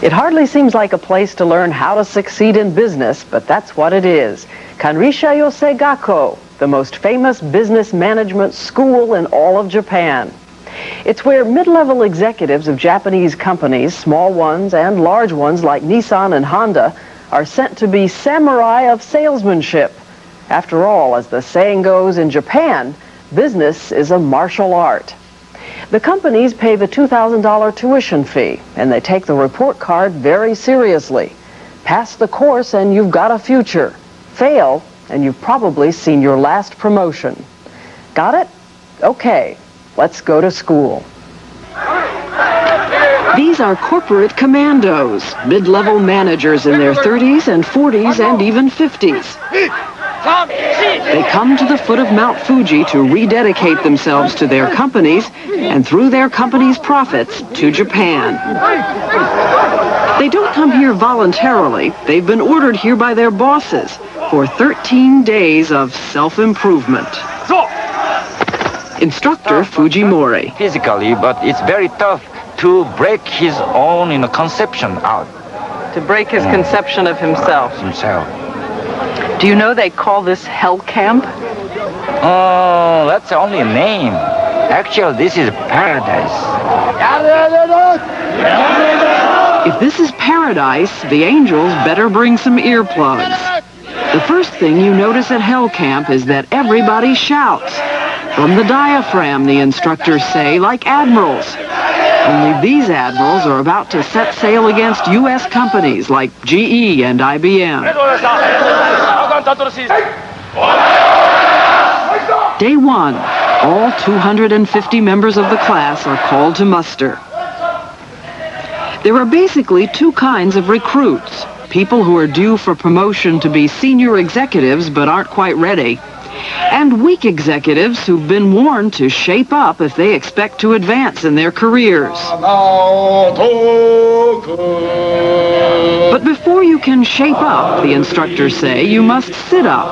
It hardly seems like a place to learn how to succeed in business, but that's what it is. Kanrisha yosei gakko, the most famous business management school in all of Japan. It's where mid-level executives of Japanese companies, small ones and large ones like Nissan and Honda, are sent to be samurai of salesmanship. After all, as the saying goes in Japan, business is a martial art. The companies pay the $2,000 tuition fee, and they take the report card very seriously. Pass the course and you've got a future. Fail, and you've probably seen your last promotion. Got it? Okay, let's go to school. These are corporate commandos, mid-level managers in their 30s and 40s and even 50s. They come to the foot of Mount Fuji to rededicate themselves to their companies and through their companies' profits to Japan. They don't come here voluntarily. They've been ordered here by their bosses for 13 days of self-improvement. Instructor Fujimori. Physically, but it's very tough to break his own conception out. To break his conception of himself. Do you know they call this hell camp? Oh, that's only a name. Actually, this is paradise. If this is paradise, the angels better bring some earplugs. The first thing you notice at hell camp is that everybody shouts. From the diaphragm, the instructors say, like admirals. Only these admirals are about to set sail against U.S. companies like GE and IBM. Day one, all 250 members of the class are called to muster. There are basically two kinds of recruits. People who are due for promotion to be senior executives but aren't quite ready. And weak executives who've been warned to shape up if they expect to advance in their careers. But before you can shape up, the instructors say, you must sit up.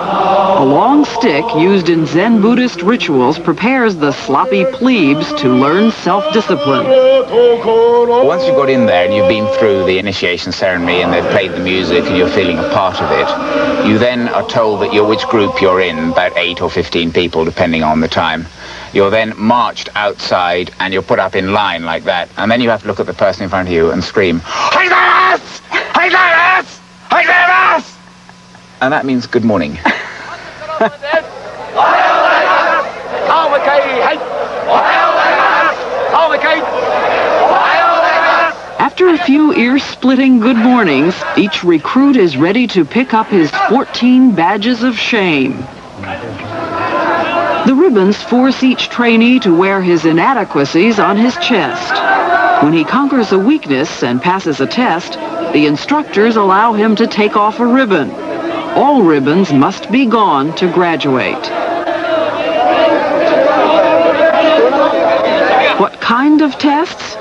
A long stick used in Zen Buddhist rituals prepares the sloppy plebes to learn self-discipline. Once you've got in there and you've been through the initiation ceremony and they've played the music and you're feeling a part of it, you then are told that which group you're in, about 8 or 15 people, depending on the time. You're then marched outside and you're put up in line like that. And then you have to look at the person in front of you and scream, "Heidelberg! Heidelberg! Heidelberg!" And that means good morning. After a few ear-splitting good mornings, each recruit is ready to pick up his 14 badges of shame. The ribbons force each trainee to wear his inadequacies on his chest. When he conquers a weakness and passes a test, the instructors allow him to take off a ribbon. All ribbons must be gone to graduate. What kind of tests?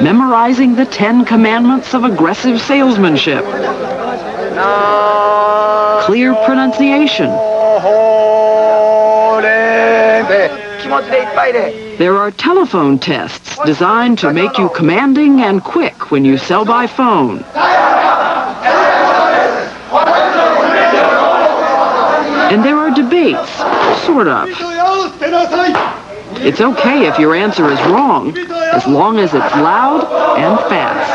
Memorizing the 10 commandments of aggressive salesmanship. Clear pronunciation. There are telephone tests designed to make you commanding and quick when you sell by phone. And there are debates, sort of. It's okay if your answer is wrong, as long as it's loud and fast.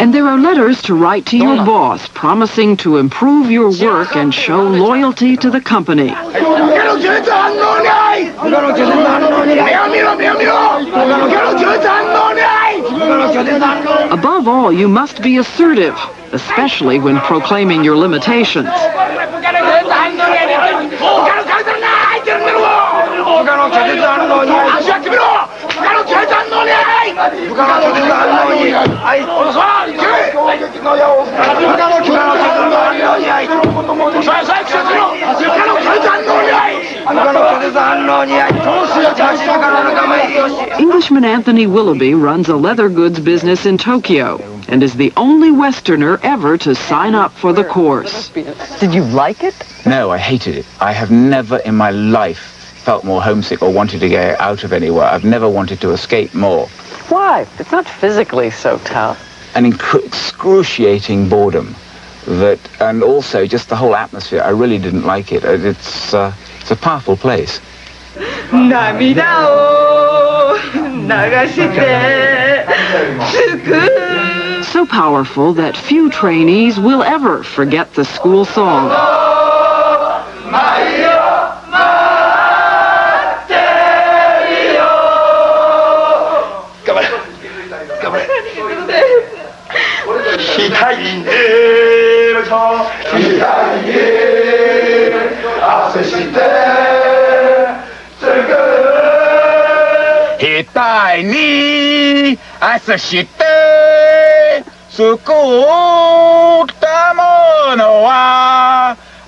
And there are letters to write to your boss, promising to improve your work and show loyalty to the company. Above all, you must be assertive, especially when proclaiming your limitations. Englishman Anthony Willoughby runs a leather goods business in Tokyo and is the only Westerner ever to sign up for the course. Did you like it? No, I hated it. I have never in my life felt more homesick or wanted to get out of anywhere. I've never wanted to escape more. Why? It's not physically so tough. An excruciating boredom, and also just the whole atmosphere. I really didn't like it. It's a powerful place. So powerful that few trainees will ever forget the school song.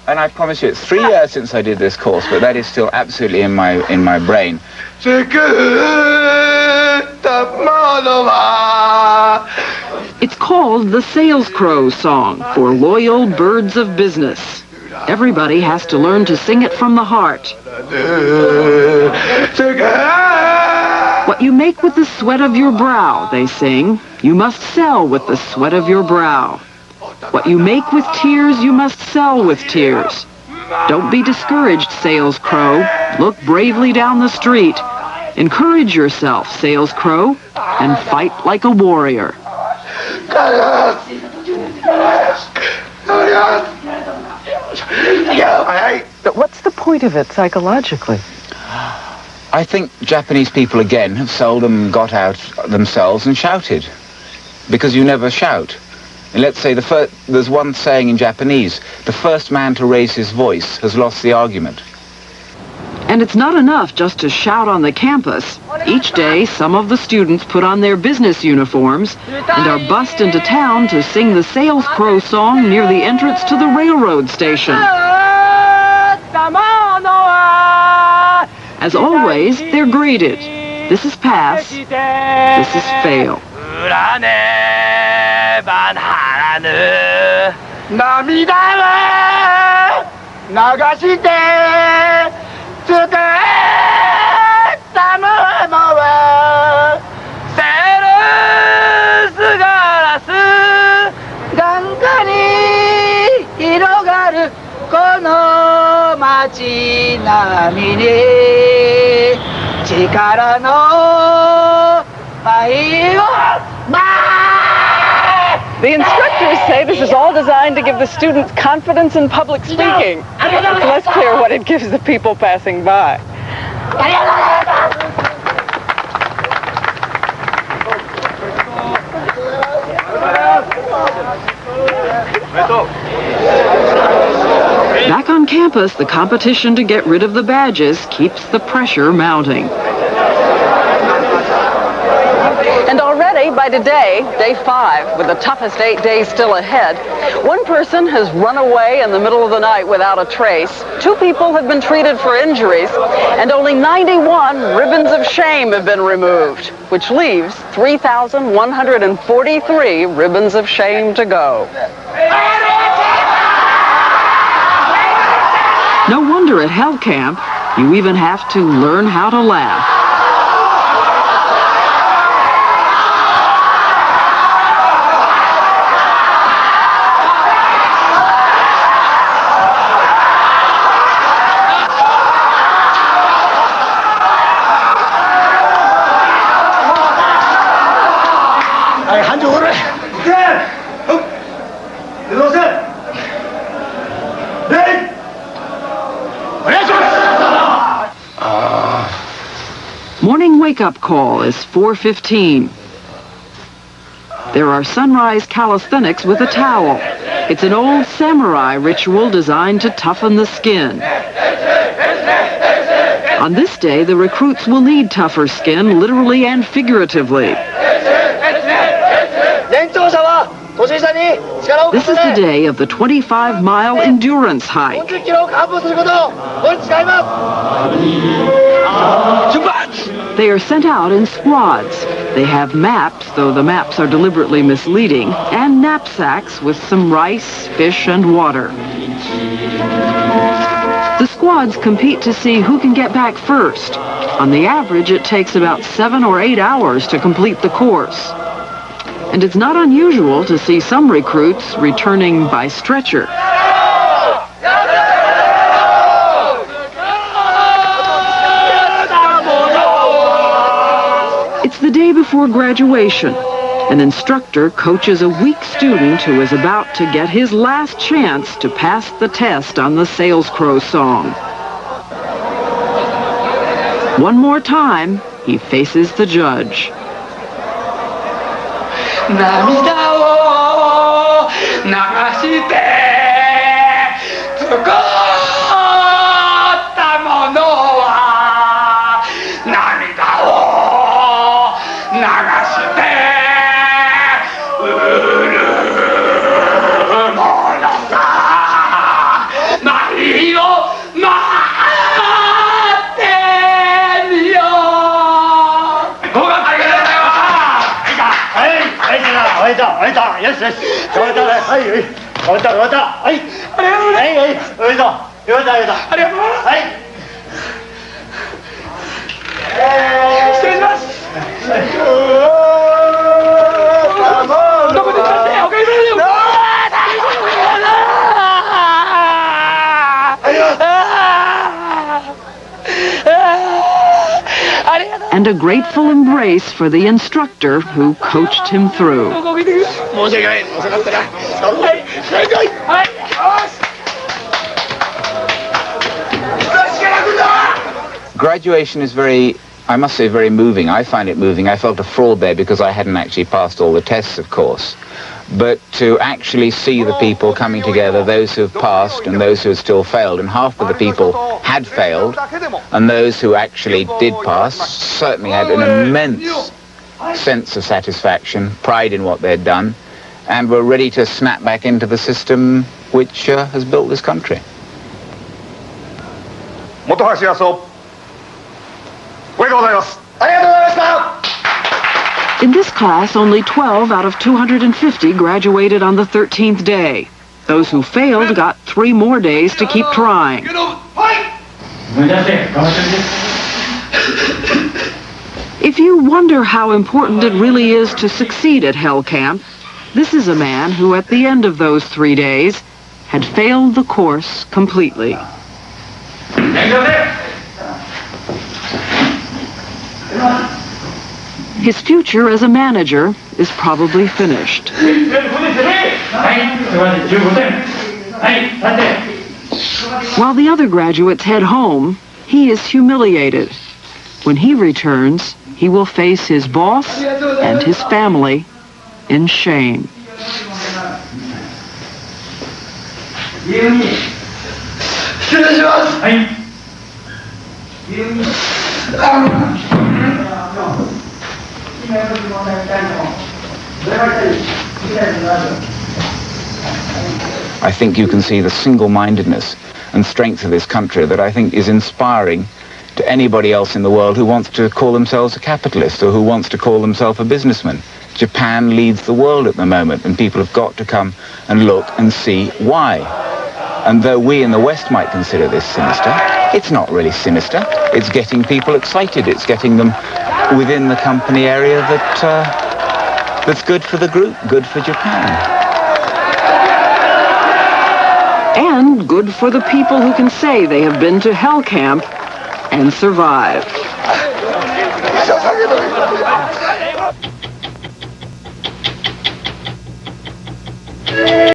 And I promise you, it's 3 years since I did this course, but that is still absolutely in my brain. It's called the Sales Crow Song for loyal birds of business. Everybody has to learn to sing it from the heart. What you make with the sweat of your brow, they sing, you must sell with the sweat of your brow. What you make with tears, you must sell with tears. Don't be discouraged, Sales Crow. Look bravely down the street. Encourage yourself, Sales Crow, and fight like a warrior. But what's the point of it psychologically? I think Japanese people, again, have seldom got out themselves and shouted. Because you never shout. And let's say there's one saying in Japanese, the first man to raise his voice has lost the argument. And it's not enough just to shout on the campus. Each day, some of the students put on their business uniforms and are bussed into town to sing the Sales Crow song near the entrance to the railroad station. As always, they're graded. This is pass. This is fail. The instructors say this is all designed to give the students confidence in public speaking. It's less clear what it gives the people passing by. Back on campus, the competition to get rid of the badges keeps the pressure mounting. And already, by today, day 5, with the toughest 8 days still ahead, one person has run away in the middle of the night without a trace, 2 people have been treated for injuries, and only 91 ribbons of shame have been removed, which leaves 3,143 ribbons of shame to go. No wonder at Hell Camp, you even have to learn how to laugh. Morning wake-up call is 4:15. There are sunrise calisthenics with a towel. It's an old samurai ritual designed to toughen the skin. On this day, the recruits will need tougher skin, literally and figuratively. This is the day of the 25-mile endurance hike. They are sent out in squads. They have maps, though the maps are deliberately misleading, and knapsacks with some rice, fish, and water. The squads compete to see who can get back first. On the average, it takes about 7 or 8 hours to complete the course. And it's not unusual to see some recruits returning by stretcher. It's the day before graduation. An instructor coaches a weak student who is about to get his last chance to pass the test on the Sales Crow song. One more time, he faces the judge. And a grateful embrace for the instructor who coached him through. Graduation is I must say, very moving. I find it moving. I felt a fraud there because I hadn't actually passed all the tests, of course. But to actually see the people coming together, those who have passed and those who have still failed, and half of the people had failed, and those who actually did pass certainly had an immense sense of satisfaction, pride in what they'd done, and were ready to snap back into the system which has built this country. In this class, only 12 out of 250 graduated on the 13th day. Those who failed got 3 more days to keep trying. If you wonder how important it really is to succeed at Hell Camp, this is a man who, at the end of those 3 days, had failed the course completely. His future as a manager is probably finished. While the other graduates head home, he is humiliated. When he returns, he will face his boss and his family in shame. I think you can see the single-mindedness and strength of this country that I think is inspiring to anybody else in the world who wants to call themselves a capitalist or who wants to call themselves a businessman. Japan leads the world at the moment, and people have got to come and look and see why. And though we in the West might consider this sinister, it's not really sinister. It's getting people excited. It's getting them within the company area that's good for the group, good for Japan. And good for the people who can say they have been to Hell Camp and survived.